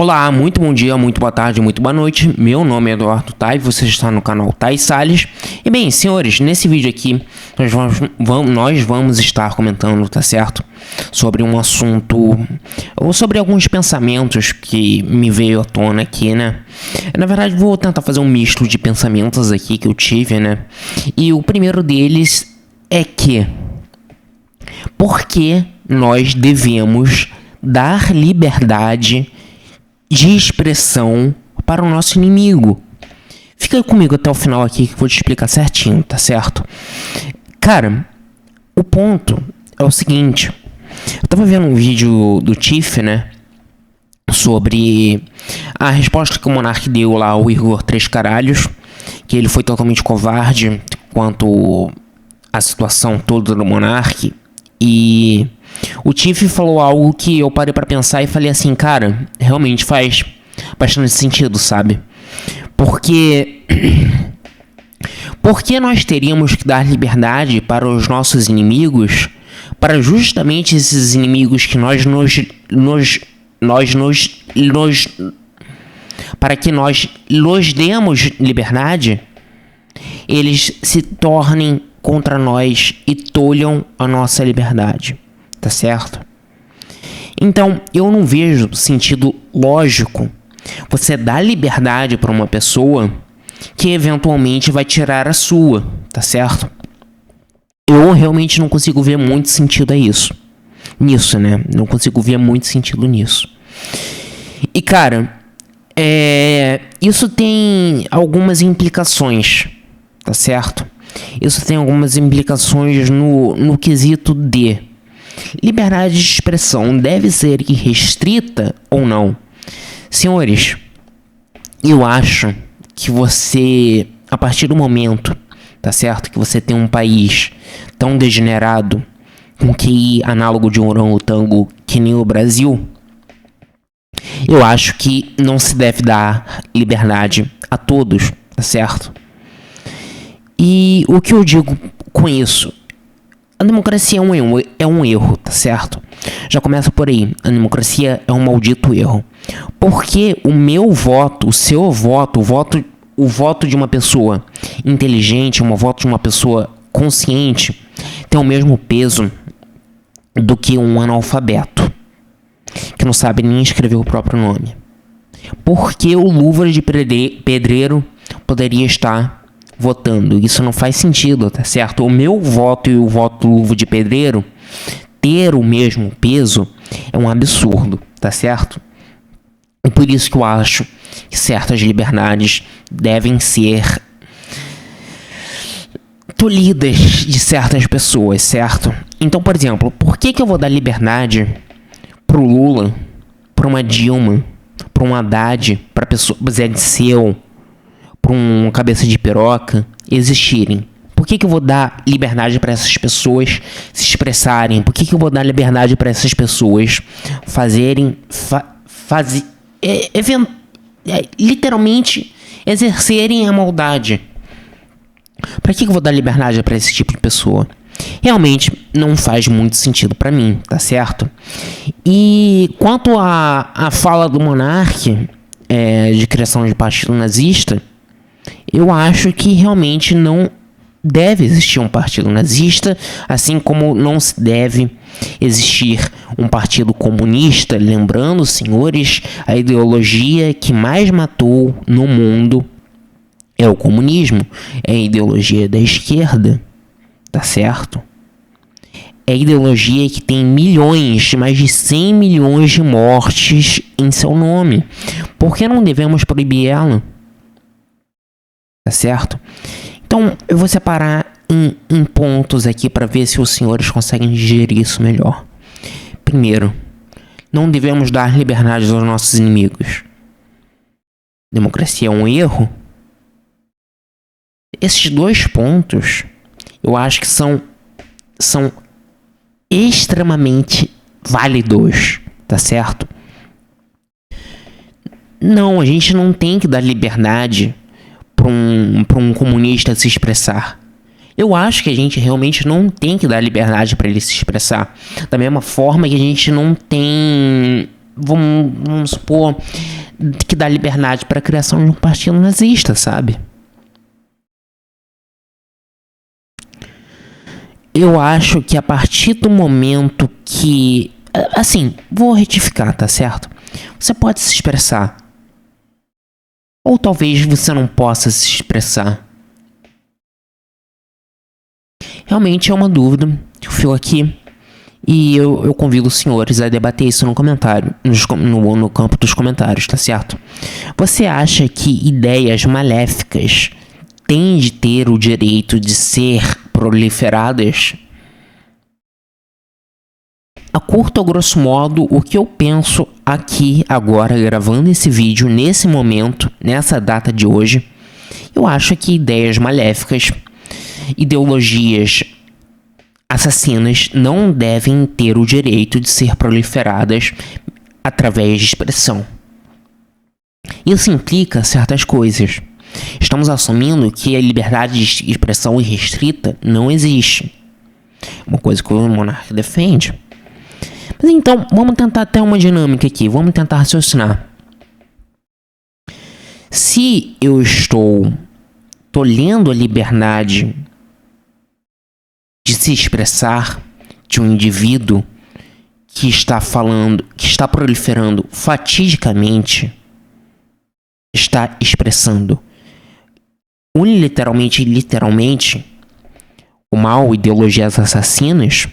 Olá, muito bom dia, muito boa tarde, muito boa noite. Meu nome é Eduardo Tai, você está no canal Tai Salles. E bem, senhores, nesse vídeo aqui nós vamos estar comentando, tá certo? Sobre um assunto, ou sobre alguns pensamentos que me veio à tona aqui, né? Na verdade, vou tentar fazer um misto de pensamentos aqui que eu tive, né? E o primeiro deles é que por que nós devemos dar liberdade de expressão para o nosso inimigo? Fica comigo até o final aqui que eu vou te explicar certinho, tá certo? Cara, o ponto é o seguinte. Eu tava vendo um vídeo do Tiff, né? Sobre a resposta que o Monark deu lá ao Igor Três Caralhos. Que ele foi totalmente covarde quanto à situação toda do Monark. E o Tiff falou algo que eu parei pra pensar e falei assim, cara, realmente faz bastante sentido, sabe? Porque nós teríamos que dar liberdade para os nossos inimigos, para justamente esses inimigos que para que nós lhes demos liberdade, eles se tornem contra nós e tolham a nossa liberdade, tá certo? Então, eu não vejo sentido lógico você dar liberdade para uma pessoa que eventualmente vai tirar a sua, tá certo? Eu realmente não consigo ver muito sentido nisso, né? Não consigo ver muito sentido nisso. E, cara, isso tem algumas implicações, tá certo? Isso tem algumas implicações no quesito de liberdade de expressão deve ser restrita ou não. Senhores, eu acho que você, a partir do momento, tá certo, que você tem um país tão degenerado, com QI análogo de um orangotango que nem o Brasil, eu acho que não se deve dar liberdade a todos, tá certo? E o que eu digo com isso? A democracia é um erro, tá certo? Já começa por aí. A democracia é um maldito erro. Porque o meu voto, o seu voto, o voto de uma pessoa inteligente, o voto de uma pessoa consciente, tem o mesmo peso do que um analfabeto que não sabe nem escrever o próprio nome. Porque o luva de pedreiro poderia estar votando? Isso não faz sentido, tá certo? O meu voto e o voto do luva de pedreiro ter o mesmo peso é um absurdo, tá certo? E por isso que eu acho que certas liberdades devem ser tolhidas de certas pessoas, certo? Então, por exemplo, por que eu vou dar liberdade pro Lula, pra uma Dilma, pra um Haddad, pra pessoa Zé Disseu, pra um cabeça de piroca existirem? Por que eu vou dar liberdade para essas pessoas se expressarem? Por que eu vou dar liberdade para essas pessoas fazerem literalmente exercerem a maldade? Para que eu vou dar liberdade para esse tipo de pessoa? Realmente não faz muito sentido para mim, tá certo? E quanto à fala do Monark de criação de partido nazista, eu acho que realmente não deve existir um partido nazista, assim como não se deve existir um partido comunista. Lembrando, senhores, a ideologia que mais matou no mundo é o comunismo, é a ideologia da esquerda, tá certo? É a ideologia que tem mais de 100 milhões de mortes em seu nome. Por que não devemos proibir ela? Tá certo? Então, eu vou separar em pontos aqui para ver se os senhores conseguem digerir isso melhor. Primeiro, não devemos dar liberdade aos nossos inimigos. Democracia é um erro? Esses dois pontos, eu acho que são extremamente válidos, tá certo? Não, a gente não tem que dar liberdade para um comunista se expressar. Eu acho que a gente realmente não tem que dar liberdade para ele se expressar. Da mesma forma que a gente não tem vamos supor que dá liberdade para a criação de um partido nazista, sabe? Eu acho que a partir do momento que... Assim, vou retificar, tá certo? Você pode se expressar. Ou talvez você não possa se expressar. Realmente é uma dúvida que eu fico aqui. E eu convido os senhores a debater isso no comentário, no campo dos comentários, tá certo? Você acha que ideias maléficas têm de ter o direito de ser proliferadas? A curto ou grosso modo, o que eu penso aqui agora, gravando esse vídeo, nesse momento, nessa data de hoje, eu acho que ideias maléficas, ideologias assassinas não devem ter o direito de ser proliferadas através de expressão. Isso implica certas coisas. Estamos assumindo que a liberdade de expressão irrestrita não existe. Uma coisa que o monarca defende. Mas então, vamos tentar ter uma dinâmica aqui. Vamos tentar raciocinar. Se eu estou tolhendo a liberdade de se expressar de um indivíduo que está falando, que está proliferando fatidicamente, está expressando unilateralmente e literalmente o mal, ideologias assassinas,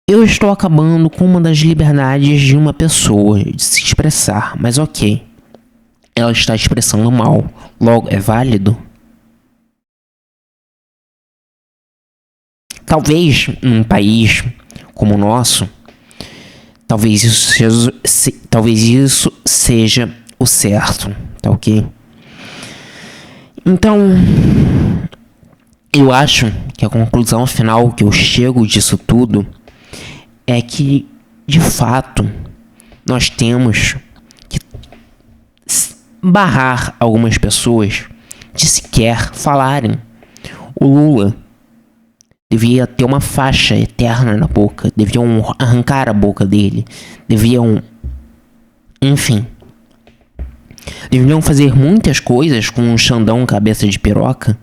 eu estou acabando com uma das liberdades de uma pessoa de se expressar, mas ok, ela está expressando mal, logo é válido? Talvez num país como o nosso, talvez isso seja o certo, tá ok? Então, eu acho que a conclusão final que eu chego disso tudo é que, de fato, nós temos que barrar algumas pessoas de sequer falarem. O Lula devia ter uma faixa eterna na boca, deviam arrancar a boca dele, enfim, deviam fazer muitas coisas com um Xandão cabeça de piroca.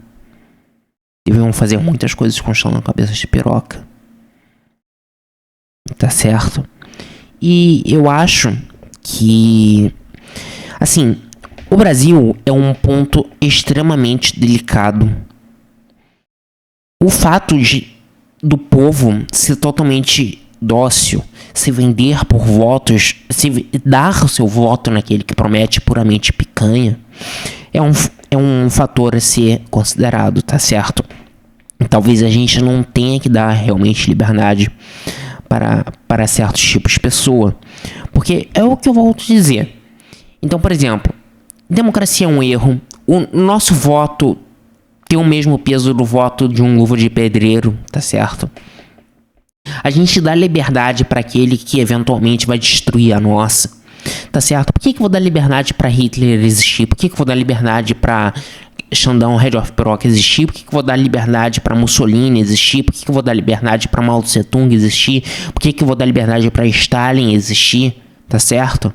Deviam fazer muitas coisas com o Xandão cabeça de piroca. Tá certo? E eu acho que, assim, o Brasil é um ponto extremamente delicado. O fato do povo ser totalmente dócil, se vender por votos, dar o seu voto naquele que promete puramente picanha, é um fator a ser considerado, tá certo? Talvez a gente não tenha que dar realmente liberdade para certos tipos de pessoa, porque é o que eu volto a dizer. Então, por exemplo, democracia é um erro, o nosso voto tem o mesmo peso do voto de um luva de pedreiro, tá certo? A gente dá liberdade para aquele que eventualmente vai destruir a nossa, tá certo? Por que eu vou dar liberdade para Hitler existir? Por que eu vou dar liberdade para Xandão Red of Proc existir? Por que eu vou dar liberdade para Mussolini existir? Por que eu vou dar liberdade para Mao Tse Tung existir? Por que eu vou dar liberdade para Stalin existir? Tá certo?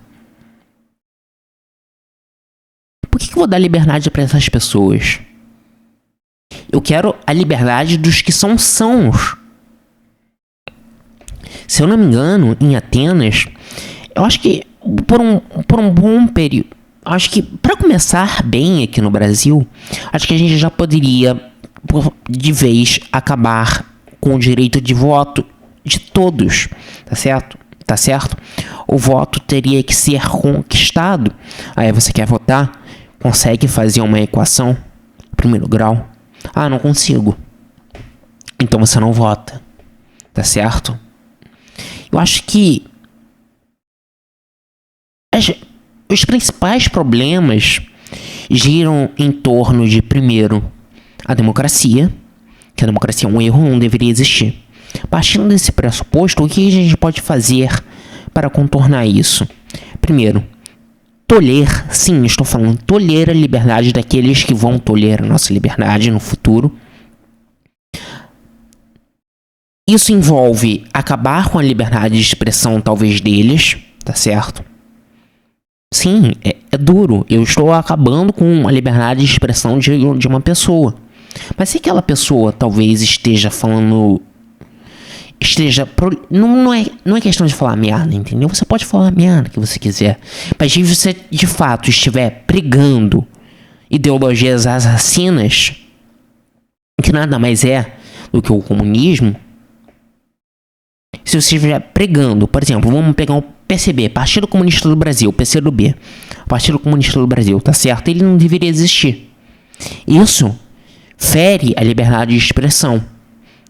Por que eu vou dar liberdade para essas pessoas? Eu quero a liberdade dos que são sãos. Se eu não me engano, em Atenas, eu acho que por um bom período, acho que para começar bem aqui no Brasil, acho que a gente já poderia de vez acabar com o direito de voto de todos, tá certo? Tá certo? O voto teria que ser conquistado. Aí você quer votar, consegue fazer uma equação, primeiro grau. Ah, não consigo. Então você não vota. Tá certo? Eu acho que os principais problemas giram em torno de, primeiro, a democracia, que a democracia é um erro, não deveria existir. Partindo desse pressuposto, o que a gente pode fazer para contornar isso? Primeiro, tolher, sim, estou falando, tolher a liberdade daqueles que vão tolher a nossa liberdade no futuro. Isso envolve acabar com a liberdade de expressão, talvez, deles, tá certo? Sim, é duro. Eu estou acabando com a liberdade de expressão de uma pessoa. Mas se aquela pessoa talvez esteja falando... Não é questão de falar merda, entendeu? Você pode falar merda que você quiser. Mas se você de fato estiver pregando ideologias assassinas, que nada mais é do que o comunismo, se você estiver pregando, por exemplo, vamos pegar o PCB, Partido Comunista do Brasil, PCdoB, Partido Comunista do Brasil, tá certo? Ele não deveria existir. Isso fere a liberdade de expressão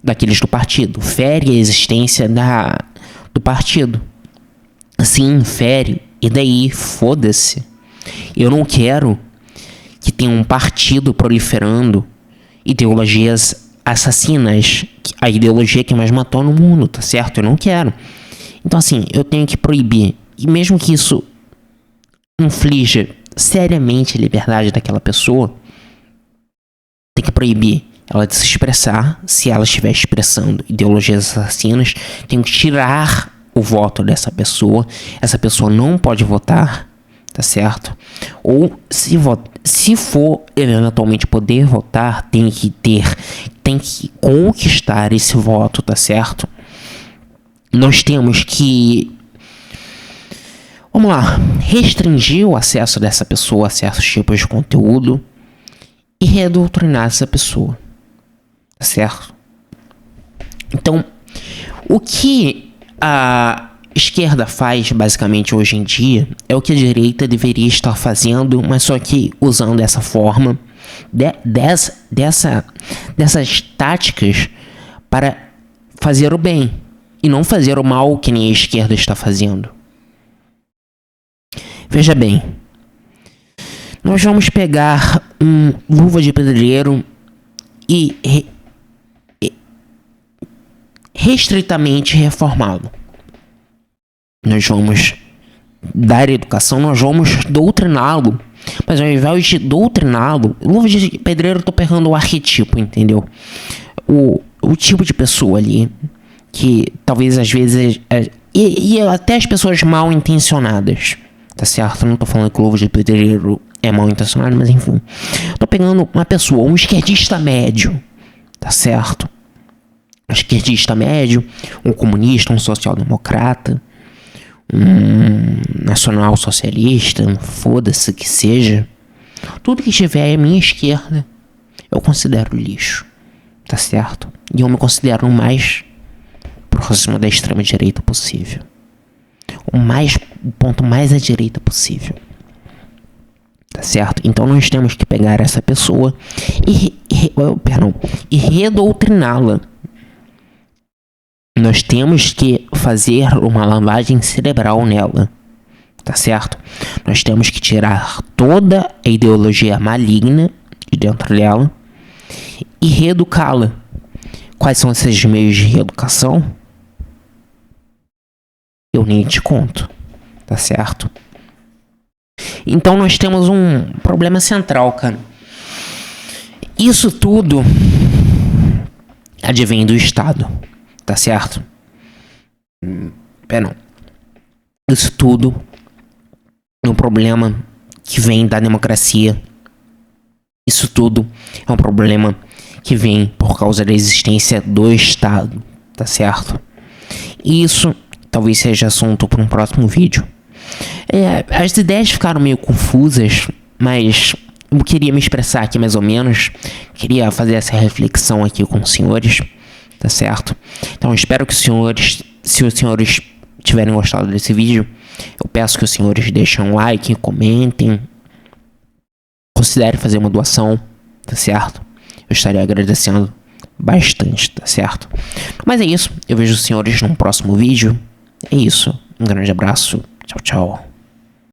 daqueles do partido, fere a existência do partido. Sim, fere. E daí, foda-se. Eu não quero que tenha um partido proliferando ideologias assassinas, a ideologia que mais matou no mundo, tá certo? Eu não quero. Então, assim, eu tenho que proibir. E mesmo que isso inflija seriamente a liberdade daquela pessoa, tem que proibir ela de se expressar. Se ela estiver expressando ideologias assassinas, tem que tirar o voto dessa pessoa. Essa pessoa não pode votar, tá certo? Ou se for eventualmente poder votar, tem que conquistar esse voto, tá certo? Nós temos que, vamos lá, restringir o acesso dessa pessoa a certos tipos de conteúdo e redoutrinar essa pessoa, tá certo? Então, o que a esquerda faz basicamente hoje em dia é o que a direita deveria estar fazendo, mas só que usando essa forma dessas táticas para fazer o bem e não fazer o mal que nem a esquerda está fazendo. Veja bem, nós vamos pegar um luva de pedreiro e restritamente reformá-lo. Nós vamos dar educação, nós vamos doutriná-lo. Mas ao invés de doutriná-lo, luva de pedreiro, eu tô pegando o arquetipo, entendeu? O tipo de pessoa ali, que talvez às vezes... E até as pessoas mal intencionadas, tá certo? Eu não tô falando que o luva de pedreiro é mal intencionado, mas enfim. Tô pegando uma pessoa, um esquerdista médio, tá certo? Um esquerdista médio, um comunista, um social-democrata, um nacional-socialista, foda-se que seja. Tudo que tiver à minha esquerda, eu considero lixo, tá certo? E eu me considero o mais próximo da extrema-direita possível. O ponto mais à direita possível. Tá certo? Então nós temos que pegar essa pessoa e redoutriná-la. Nós temos que fazer uma lavagem cerebral nela, tá certo? Nós temos que tirar toda a ideologia maligna de dentro dela e reeducá-la. Quais são esses meios de reeducação? Eu nem te conto, tá certo? Então nós temos um problema central, cara. Isso tudo advém do Estado. Tá certo? Não. Isso tudo é um problema que vem da democracia. Isso tudo é um problema que vem por causa da existência do Estado. Tá certo? E isso talvez seja assunto para um próximo vídeo. As ideias ficaram meio confusas, mas eu queria me expressar aqui mais ou menos. Queria fazer essa reflexão aqui com os senhores. Tá certo? Então espero que se os senhores tiverem gostado desse vídeo, eu peço que os senhores deixem um like, comentem, considerem fazer uma doação, tá certo? Eu estarei agradecendo bastante, tá certo? Mas é isso, eu vejo os senhores num próximo vídeo. É isso, um grande abraço, tchau, tchau.